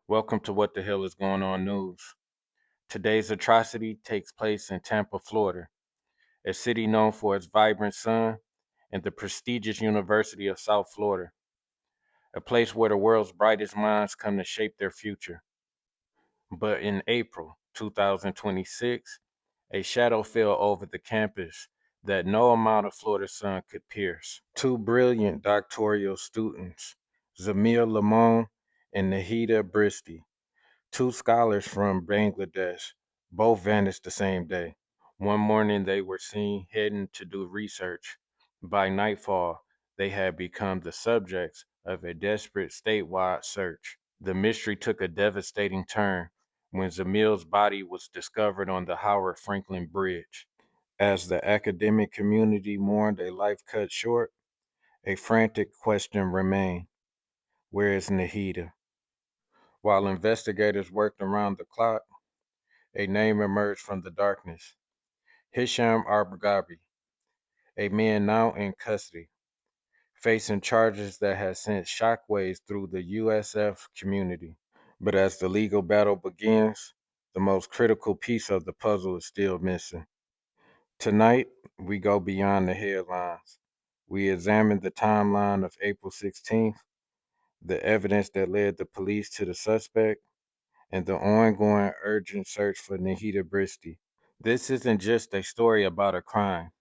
Welcome to What the Hell is Going On News. Today's atrocity takes place in Tampa, Florida, a city known for its vibrant sun and the prestigious University of South Florida, a place where the world's brightest minds come to shape their future. But in April 2026, a shadow fell over the campus that no amount of Florida sun could pierce. Two brilliant doctoral students, Zamil Limon and Nahida Bristy, two scholars from Bangladesh, both vanished the same day. One morning they were seen heading to do research. By nightfall, they had become the subjects of a desperate statewide search. The mystery took a devastating turn when Zamil's body was discovered on the Howard Franklin Bridge. As the academic community mourned a life cut short, a frantic question remained: where is Nahida? While investigators worked around the clock, a name emerged from the darkness: Hisham Argabi, a man now in custody, facing charges that have sent shockwaves through the USF community. But as the legal battle begins, the most critical piece of the puzzle is still missing. Tonight, we go beyond the headlines. We examine the timeline of April 16th, the evidence that led the police to the suspect, and the ongoing urgent search for Nahida Bristy. This isn't just a story about a crime.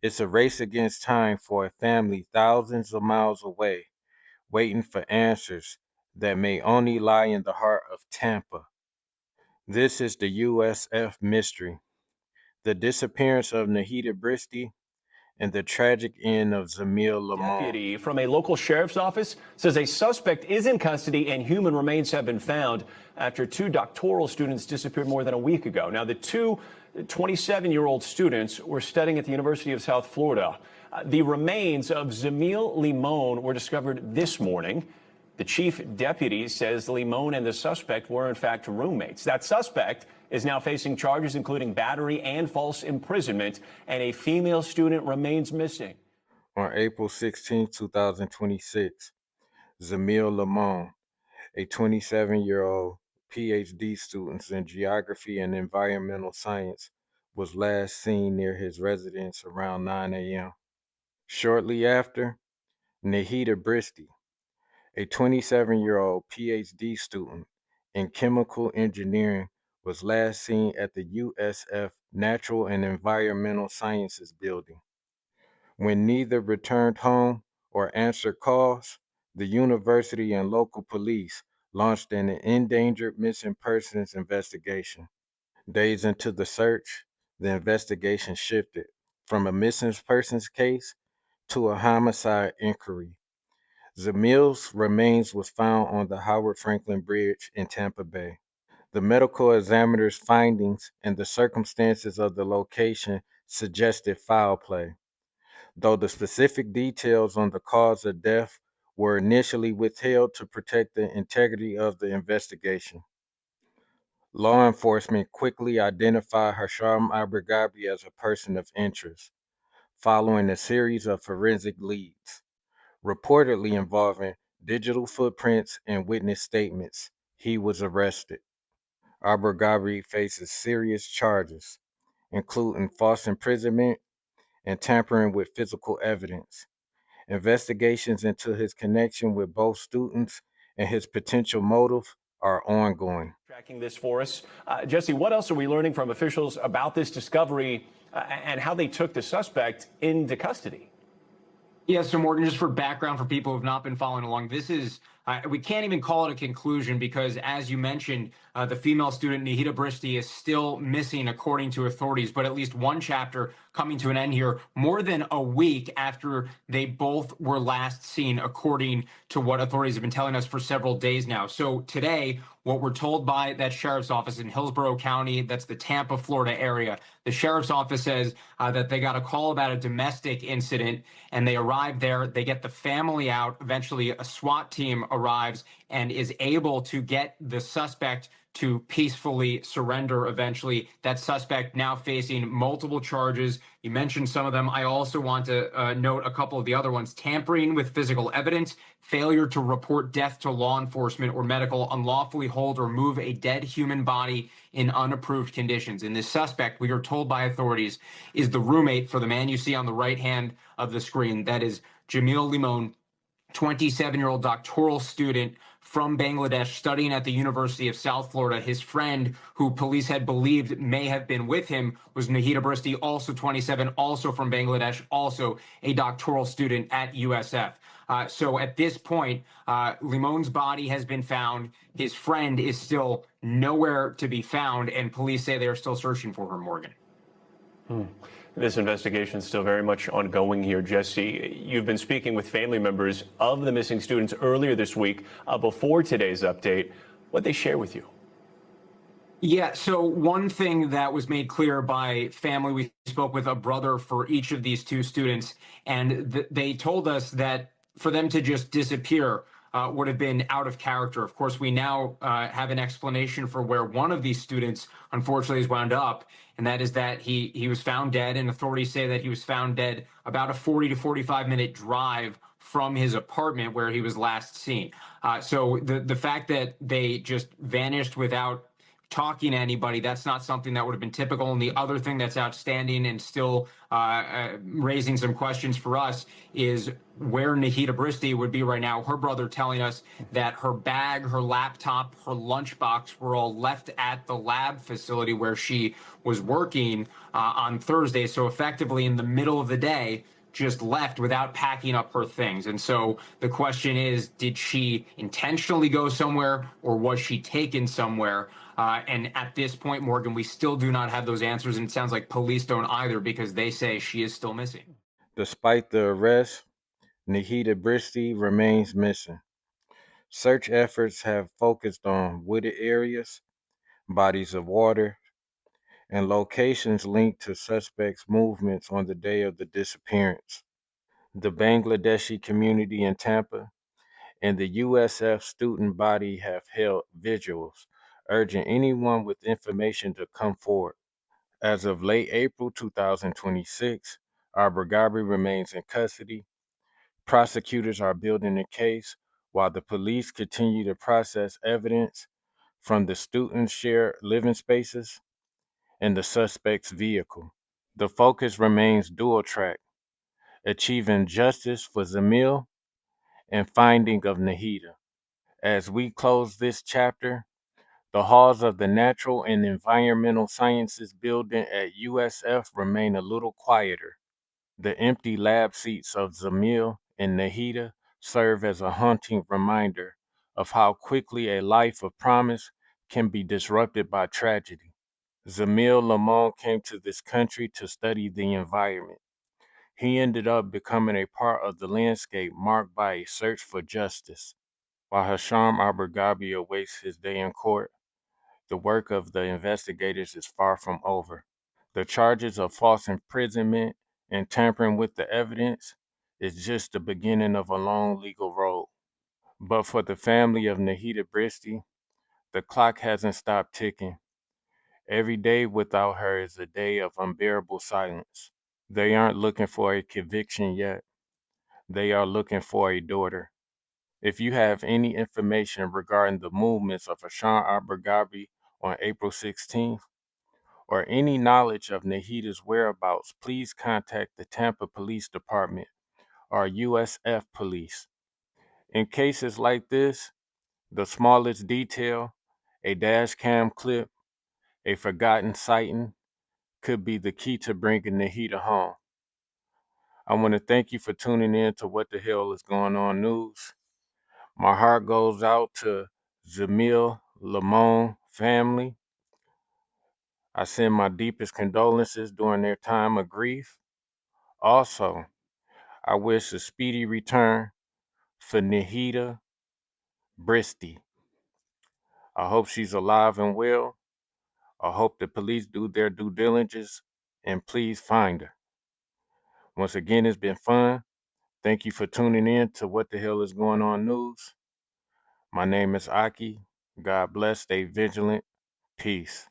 It's a race against time for a family thousands of miles away, waiting for answers that may only lie in the heart of Tampa. This is the USF mystery: the disappearance of Nahida Bristy and the tragic end of Zamil Limon. Deputy from a local sheriff's office says a suspect is in custody and human remains have been found after two doctoral students disappeared more than a week ago. Now, the two 27-year-old students were studying at the University of South Florida. The remains of Zamil Limon were discovered this morning. The chief deputy says Limon and the suspect were, in fact, roommates. That suspect is now facing charges including battery and false imprisonment, and a female student remains missing. On April 16, 2026, Zamil Limon, a 27-year-old PhD student in geography and environmental science, was last seen near his residence around 9 a.m. Shortly after, Nahida Bristy, a 27-year-old PhD student in chemical engineering, was last seen at the USF Natural and Environmental Sciences building. When neither returned home or answered calls, the university and local police launched an endangered missing persons investigation. Days into the search, the investigation shifted from a missing persons case to a homicide inquiry. Zamil's remains was found on the Howard Franklin Bridge in Tampa Bay. The medical examiner's findings and the circumstances of the location suggested foul play, though the specific details on the cause of death were initially withheld to protect the integrity of the investigation. Law enforcement quickly identified Hasham Abergabi as a person of interest, following a series of forensic leads, reportedly involving digital footprints and witness statements. He was arrested. Abergabi faces serious charges, including false imprisonment and tampering with physical evidence. Investigations into his connection with both students and his potential motive are ongoing. Tracking this for us. Jesse, what else are we learning from officials about this discovery and how they took the suspect into custody? Yeah, so Morgan, just for background for people who have not been following along, this is, we can't even call it a conclusion because, as you mentioned, the female student, Nahida Bristy, is still missing, according to authorities, but at least one chapter coming to an end here more than a week after they both were last seen, according to what authorities have been telling us for several days now. So today, what we're told by that sheriff's office in Hillsborough County, that's the Tampa, Florida area, the sheriff's office says that they got a call about a domestic incident and they arrive there, they get the family out. Eventually, a SWAT team arrives and is able to get the suspect to peacefully surrender eventually. That suspect now facing multiple charges. You mentioned some of them. I also want to note a couple of the other ones: tampering with physical evidence, failure to report death to law enforcement or medical, unlawfully hold or move a dead human body in unapproved conditions. And this suspect, we are told by authorities, is the roommate for the man you see on the right hand of the screen. That is Jamil Limon, 27-year-old doctoral student from Bangladesh studying at the University of South Florida. His friend, who police had believed may have been with him, was Nahida Bristy, also 27, also from Bangladesh, also a doctoral student at USF. So at this point, Limon's body has been found. His friend is still nowhere to be found, and police say they are still searching for her, Morgan. This investigation is still very much ongoing here, Jesse. You've been speaking with family members of the missing students earlier this week, before today's update. What they share with you? Yeah, so one thing that was made clear by family, we spoke with a brother for each of these two students, and they told us that for them to just disappear would have been out of character. Of course, we now have an explanation for where one of these students, unfortunately, has wound up, and that is that he was found dead, and authorities say that he was found dead about a 40 to 45-minute drive from his apartment where he was last seen. So the fact that they just vanished without talking to anybody, that's not something that would have been typical. And the other thing that's outstanding and still raising some questions for us is where Nahida Bristy would be right now. Her brother telling us that her bag, her laptop, her lunchbox were all left at the lab facility where she was working on Thursday. So effectively in the middle of the day, just left without packing up her things. And so the question is, did she intentionally go somewhere, or was she taken somewhere? And at this point, Morgan, we still do not have those answers, and it sounds like police don't either, because they say she is still missing. Despite the arrest, Nahida Bristy remains missing. Search efforts have focused on wooded areas, bodies of water, and locations linked to suspects' movements on the day of the disappearance. The Bangladeshi community in Tampa and the USF student body have held vigils, urging anyone with information to come forward. As of late April 2026, Arbor remains in custody. Prosecutors are building a case while the police continue to process evidence from the students' shared living spaces and the suspect's vehicle. The focus remains dual track, achieving justice for Zamil and finding of Nahida. As we close this chapter, the halls of the Natural and Environmental Sciences building at USF remain a little quieter. The empty lab seats of Zamil and Nahida serve as a haunting reminder of how quickly a life of promise can be disrupted by tragedy. Zamil Limon came to this country to study the environment. He ended up becoming a part of the landscape marked by a search for justice. While Hasham Abergabi awaits his day in court, the work of the investigators is far from over. The charges of false imprisonment and tampering with the evidence is just the beginning of a long legal road. But for the family of Nahida Bristy, the clock hasn't stopped ticking. Every day without her is a day of unbearable silence. They aren't looking for a conviction yet. They are looking for a daughter. If you have any information regarding the movements of Hashan Abergabi on April 16th, or any knowledge of Nahida's whereabouts, please contact the Tampa Police Department or USF Police. In cases like this, the smallest detail, a dash cam clip, a forgotten sighting, could be the key to bringing Nahida home. I want to thank you for tuning in to What the Hell is Going On News. My heart goes out to Zamil Limon family. I send my deepest condolences during their time of grief. Also, I wish a speedy return for Nahida Bristy. I hope she's alive and well. I hope the police do their due diligence and please find her. Once again, it's been fun. Thank you for tuning in to What the Hell is Going On News. My name is Aki. God bless. Stay vigilant. Peace.